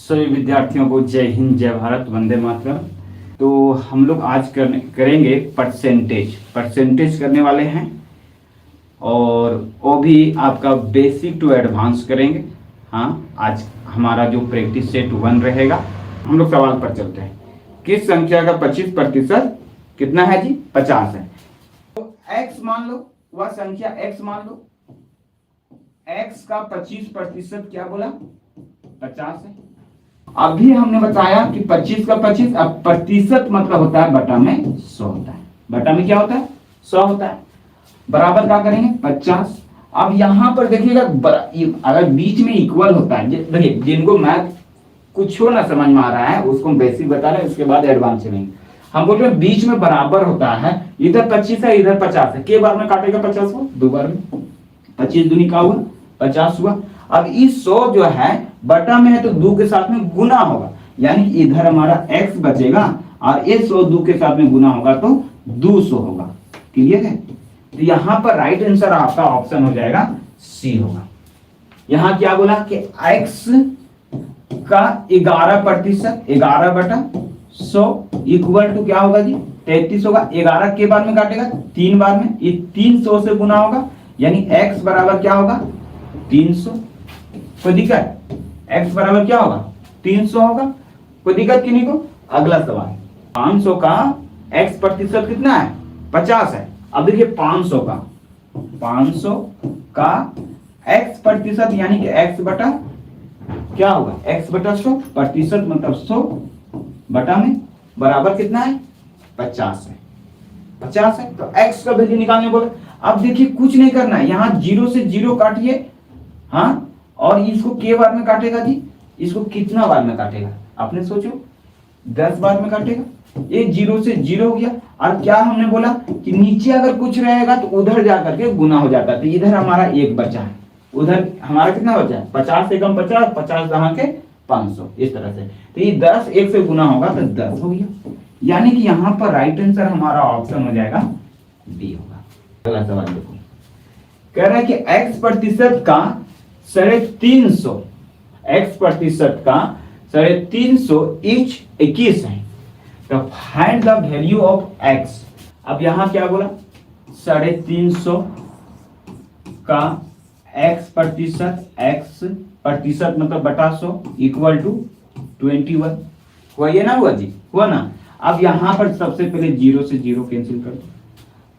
सभी विद्यार्थियों को जय हिंद, जय भारत, वंदे मातरम। तो हम लोग आज करेंगे परसेंटेज करने वाले हैं, और वो भी आपका बेसिक टू एडवांस करेंगे। हाँ, आज हमारा जो प्रैक्टिस सेट 1 रहेगा। हम लोग सवाल पर चलते हैं। किस संख्या का 25% कितना है जी? 50 है। तो x मान लो, वह संख्या x मान लो, x का 25% क्या बोला? 50 है। अभी हमने बताया कि 25 का 25, अब प्रतिशत मतलब होता है बटा में 100 होता है। बटा में क्या होता है? 100 होता है। बराबर क्या करेंगे? 50। अब यहां पर देखिएगा, अगर बीच में इक्वल होता है, देखिए जिनको मैथ कुछ हो ना समझ में आ रहा है उसको हम बेसिक बता रहे हैं, उसके बाद एडवांस चलेंगे। हम बोल रहे हैं बीच में बराबर होता है, इधर 25 है इधर 50 है, के बार में काटेगा 50 को? 2 बार में। 25 दूनी का हुआ 50 हुआ। अब इस 100 जो है बटा में है तो 2 के साथ में गुना होगा, यानी कि इधर हमारा x बचेगा और ये 100 2 के साथ में गुना होगा तो 200 होगा। क्लियर है? तो यहां पर राइट आंसर आपका ऑप्शन हो जाएगा सी होगा। यहां क्या बोला कि x का 11%, 11 बटा 100 इक्वल टू क्या होगा जी? 33 होगा। 11 के बार में काटेगा 3 बार में, ये 300 से गुना होगा, यानी x बराबर क्या होगा? 300। कोई दिक्कत? x बराबर क्या होगा? 300 होगा। कोई दिक्कत किन्हीं को? अगला सवाल, 500 का x प्रतिशत कितना है? 50 है। अब देखिए 500 का x प्रतिशत यानी कि x बटा क्या होगा? x बटा 100, प्रतिशत मतलब 100 बटा में बराबर कितना है? 50 है। 50 है तो x का वैल्यू निकालने बोले। अब देखिए कुछ नहीं करना है, यहाँ 0 से 0 काटिए। हाँ, और इसको के बार में काटेगा जी? इसको कितना बार में काटेगा? आपने सोचो, 10 बार में काटेगा। ये 0 से 0 हो गया। और क्या हमने बोला कि नीचे अगर कुछ रहेगा तो उधर जाकर के गुना हो जाता है। तो इधर हमारा 1 बचा है, उधर हमारा कितना बचा है? 50 से कम 50, 50 यहाँ के 500, इस तरह से। तो ये 10 1 से गुना होगा तो 10 हो गया, यानी कि यहाँ पर राइट आंसर हमारा ऑप्शन हो जाएगा बी होगा। अगला सवाल देखो, कह रहा है कि x प्रतिशत का 350, x प्रतिशत का 350 इच 21 है, तो find the value of x। अब यहां क्या बोला? 350 का x प्रतिशत, x प्रतिशत मतलब बटा 100 इक्वल टू 21। हुआ ये ना? हुआ जी? हुआ ना? अब यहां पर सबसे पहले 0 से 0 कैंसिल कर दो।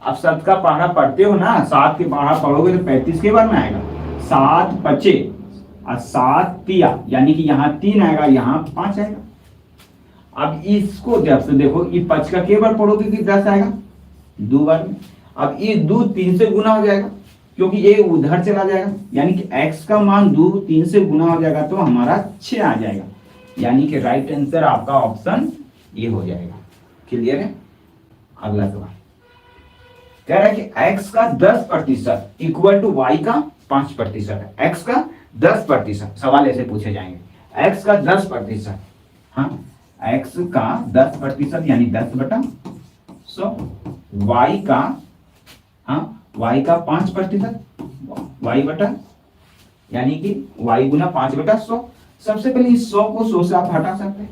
अब 7 का पहाड़ा पढ़ते हो ना, 7 के पहाड़ा पढ़ोगे तो 35 के बार में आएगा। 7 बचे और 7 तिया, यानी कि यहाँ 3 आएगा, यहाँ 5 आएगा। अब इसको जब से देखो, ये 5 का के बार पढ़ोगे कि 10 आएगा? 2 बार में। अब ये 2 3 से गुना हो जाएगा, क्योंकि ये उधर चला जाएगा, यानी कि x का मान 2 3 से गुना हो जाएगा तो हमारा 6 आ जाएगा, यानी कि राइट आंसर आपका ऑप्शन ये हो जाएगा। क्लियर है? अगला सवाल कह रहा है कि x का 10% इक्वल टू y का 5% है। x का 10%, सवाल ऐसे पूछे जाएंगे, x का 10%, हाँ, x का 10% यानी 10 बटा 100, y का, हाँ, y का 5%, y बटा यानी कि y गुना 5 बटा 100। सबसे पहले इस 100 को 100 से आप हटा सकते हैं,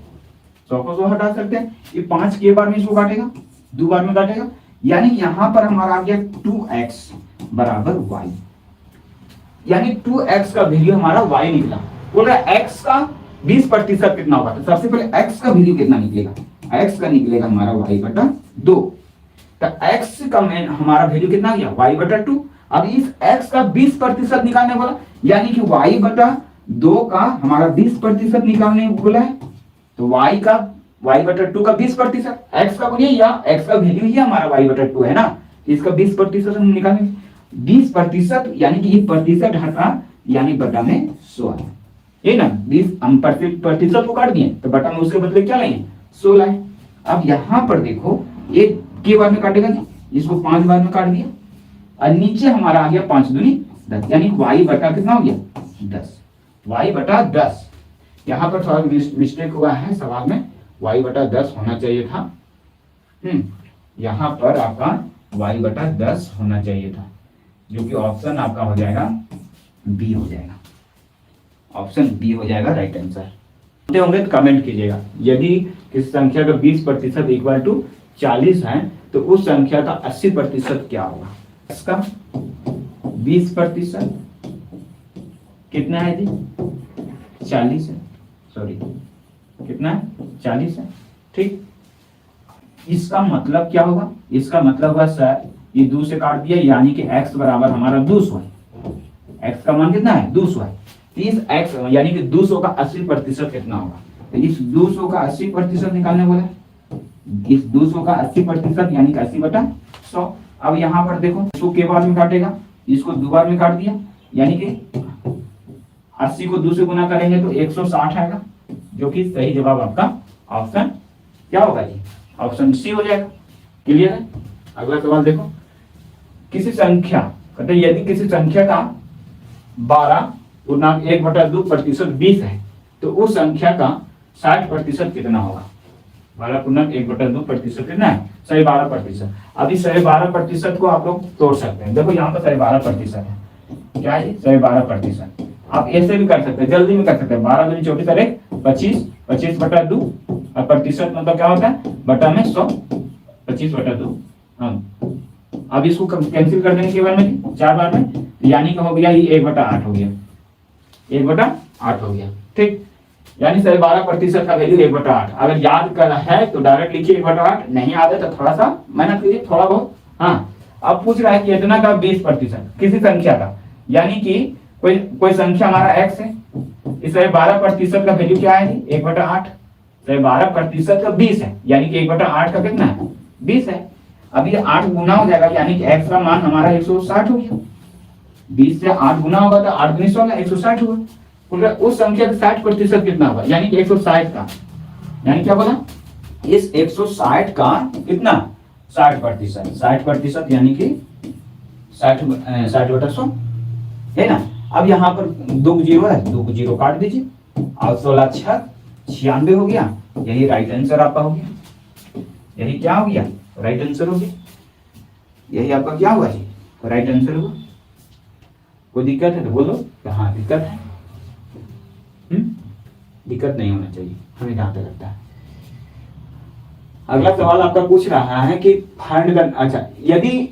100 को 100 हटा सकते हैं। ये 5 के बार में इसको काटेगा, 2 बार में काटेगा, यानी कि यहां पर हमारा आ गया 2x बराबर y, यानी 2x का वैल्यू हमारा y निकला। बोल रहा है x का 20% कितना होगा? तो सबसे पहले x का वैल्यू कितना निकलेगा? x का निकलेगा हमारा y बटा 2। तो x का मेन हमारा वैल्यू कितना गया? y बटा 2। अब इस x का 20% निकालने बोला, यानी कि y बटा 2 का हमारा 20% निकालने बोला है। तो y का, y बटा 2 का 20%, x का बोलिए, या x का वैल्यू ही हमारा y बटा 2 है ना, इसका 20% हम निकालेंगे। 20% यानी कि ये प्रतिशत हटा, यानी बटा में 100 है, ये ना। 20 हम प्रतिशत को काट दिए तो बटा में उसके बदले क्या लेंगे? 100 लाए। अब यहां पर देखो, ये के बार में काटेगा जी? इसको 5 बार में काट दिया, और नीचे हमारा आ गया 5 दूनी 10, यानी y बटा कितना हो गया? 10, y बटा 10। यहां पर थोड़ा मिस्टेक हुआ है सवाल में, y बटा 10 होना चाहिए था। यहां पर आपका y बटा 10 होना चाहिए था, जो कि ऑप्शन आपका हो जाएगा बी हो जाएगा, ऑप्शन बी हो जाएगा राइट आंसर। होंगे तो कमेंट कीजिएगा। यदि किसी संख्या का 20% इक्वल टू 40 है तो उस संख्या का 80% क्या होगा? इसका 20% कितना है जी? 40 है, सॉरी कितना है? 40 है। ठीक, इसका मतलब क्या होगा? इसका मतलब होगा सर ये 2 से काट दिया, यानी कि x बराबर हमारा 200 है। x का मान कितना है? 200 है। इस x यानी कि 200 का 80% कितना होगा? तो इस 200 का 80% निकालने बोला, इस 200 का 80% यानी कि 80/100। अब यहाँ पर देखो, इसको के बार में काटेगा, इसको 2 बार में काट दिया, यानी कि 80 को 2 से गुना करेंगे तो 160 आएगा, जो कि सही जवाब आपका ऑप्शन क्या होगा जी? ऑप्शन सी हो जाएगा। क्लियर है? अगला सवाल देखो, किसी संख्या, कहते यदि किसी संख्या का 12.1/2% 20 है तो उस संख्या का 60% कितना होगा? 12.1/2% कितना है? 12.5%। अभी 12.5% को आप लोग तोड़ सकते हैं। देखो यहाँ पर 12.5% है, क्या है? 12%। आप ऐसे भी कर सकते हैं, जल्दी में कर सकते हैं। 12 दूनी 24 1 25, 25/2 और प्रतिशत मतलब क्या होता है? बटा में 100, 25/2। हाँ, अब इसको कैंसिल कर देंगे केवल में 4 बार में, यानी कि हो गया ये 1/8 हो गया, 1/8 हो गया। ठीक, यानी 12% का वैल्यू 1/8। अगर याद कर है तो डायरेक्ट लिखिए 1/8, नहीं याद है तो थोड़ा सा मेहनत कीजिए, थोड़ा बहुत। हाँ, अब पूछ रहा है कि इतना का 20% किसी संख्या का, यानी कि कोई संख्या हमारा x है, इस 12% का वैल्यू क्या है? 1/8। 12% का 20 है, यानी कि 1/8 का कितना है? 20 है। अब ये 8 गुना हो जाएगा, यानी कि x का मान हमारा 160 हो गया। 20 से 8 गुना होगा तो 8 गुनी 16, 160 हुआ। उस संख्या का 60% कितना होगा? यानी कि 160 का, यानी क्या बोला? इस 160 का कितना? 60%। 60% यानी कि 60/100 है ना। अब यहाँ पर 2 जीरो है, 2 जीरो काट दीजिए, और 16 6 96 हो गया। यही राइट आंसर आपका हो गया। यही क्या हो गया? राइट आंसर हो गया। यही आपका क्या हुआ जी? राइट आंसर हुआ। कोई दिक्कत है तो बोलो। हाँ, दिक्कत है। दिक्कत नहीं होना चाहिए, हमें जहां तक लगता है। अगला सवाल आपका पूछ रहा है कि फाइंड द, अच्छा, यदि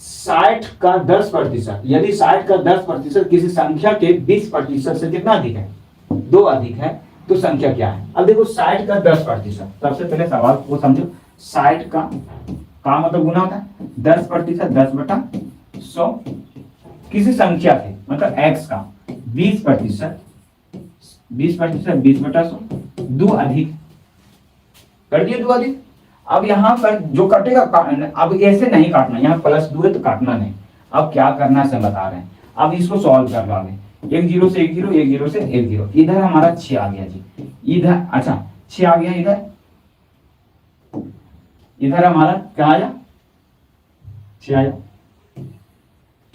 60 का 10%, यदि 60 का 10% किसी संख्या के 20% से कितना अधिक है? 2 अधिक है, तो संख्या क्या है? अब देखो 60 का 10%, सबसे पहले सवाल को समझो। 60 का मतलब गुना होता है 10%, 10/100 किसी संख्या के, मतलब x का 20%, 20/100 2 अधिक कर दिए, 2 अधिक। अब यहाँ पर जो कटेगा, अब ऐसे नहीं काटना, यहाँ +2 है तो काटना नहीं। अब क्या करना है बता रहे हैं। अब इसको सॉल्व कर लो। 1 0 से 1 0, 1 0 से 1 0, इधर हमारा 6 आ गया जी, इधर अच्छा 6 आ गया, इधर हमारा क्या आया? 6 आया।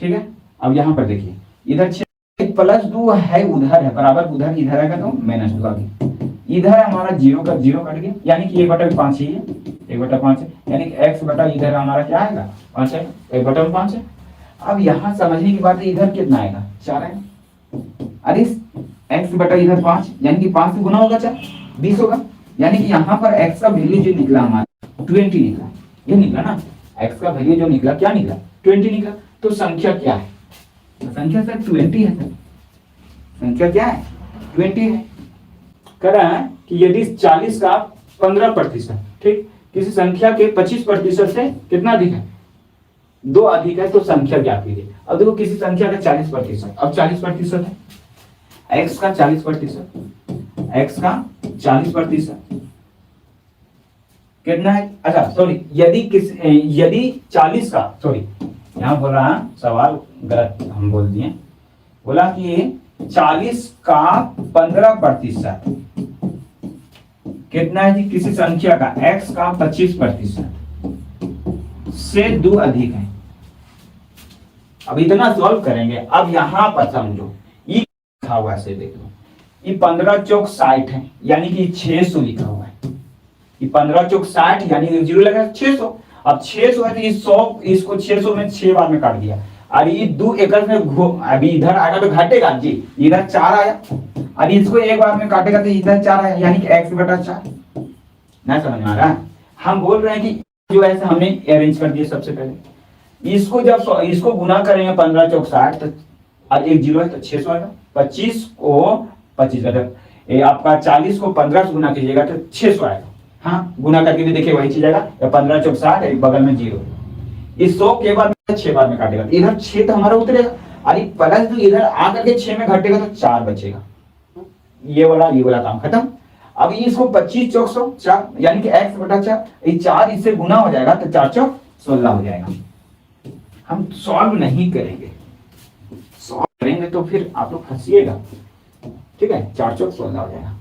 ठीक है, अब यहाँ पर देखिए, इधर 6 +2 है, उधर है बराबर, उधर इधर आएगा तो -2 आ गया। इधर हमारा 0 का 0 कट गया, यानी कि 1/5 ही है, 1/5 है, यानी कि x बटा इधर हमारा क्या आएगा? 5 है, 1/5 है। अब यहाँ समझने की बात है, इधर कितना आएगा? 4 आएगा। अरे x बटा इधर 5, यानी कि 5 से गुना होगा 4, 20 होगा। यानी कि यहाँ पर x का वैल्यू जो निकला हमारा 20 निकला, ये निकला ना, x का वैल्यू जो निकला क्या निकला? 20 निकला। तो संख्या क्या है? तो संख्या सर 20 है सर। संख्या क्या है? 20 है। कह रहा है कि यदि 40 का 15%, ठीक, किसी संख्या के 25% से कितना अधिक है? 2 अधिक है, तो संख्या क्या कीजिए। अब देखो किसी संख्या का 40%, अब 40% है, x का 40%, x का 40% कितना है? अच्छा सॉरी, यदि 40 का, सॉरी यहाँ बोल रहा है, सवाल गलत हम बोल दिए, बोला कि 40 का 15% कितना है जी? किसी संख्या का x का 25% से 2 अधिक है। अब इतना सॉल्व करेंगे। अब यहां पर समझो, ये लिखा हुआ है, देख लो, ये 15 चौक 60 है, यानी कि 600 लिखा हुआ है। ये 15 चौक 60, यानी 0 लगा 600। अब 600 है तो ये 100, इसको 600 में 6 बार में काट दिया। और ये 2 एकड़ में अभी इधर आएगा तो घटेगा जी, इधर 4 आया, अब इसको एक बार में काटेगा तो इधर 4 है, यानी कि x बटा 4। ना समझ में आ रहा है? हम बोल रहे हैं कि जो ऐसा हमने अरेंज कर दिया सबसे पहले, इसको जब इसको गुना करेंगे 15 चौक 60, तो और एक जीरो है तो 600 आएगा। 25 को 25 मतलब आपका 40 को 15 से गुना कीजिएगा तो 600 आएगा। हाँ, गुना करके भी देखिए वही चीज आएगा। 15 चौक 60, एक बगल में जीरो। इस 100 के बाद 6 बार में काटेगा, इधर 6 तो हमारा उतरेगा, और प्लस जो इधर आकर के 6 में घटेगा तो 4 बचेगा। ये वाला काम खत्म। अब इसको 25 चौक 100 4, यानी कि x बटा 4, ये 4 इससे गुना हो जाएगा तो 4 चौक 16 हो जाएगा। हम सॉल्व नहीं करेंगे, सॉल्व करेंगे तो फिर आप लोग फंसिएगा। ठीक है, 4 चौक 16 हो जाएगा।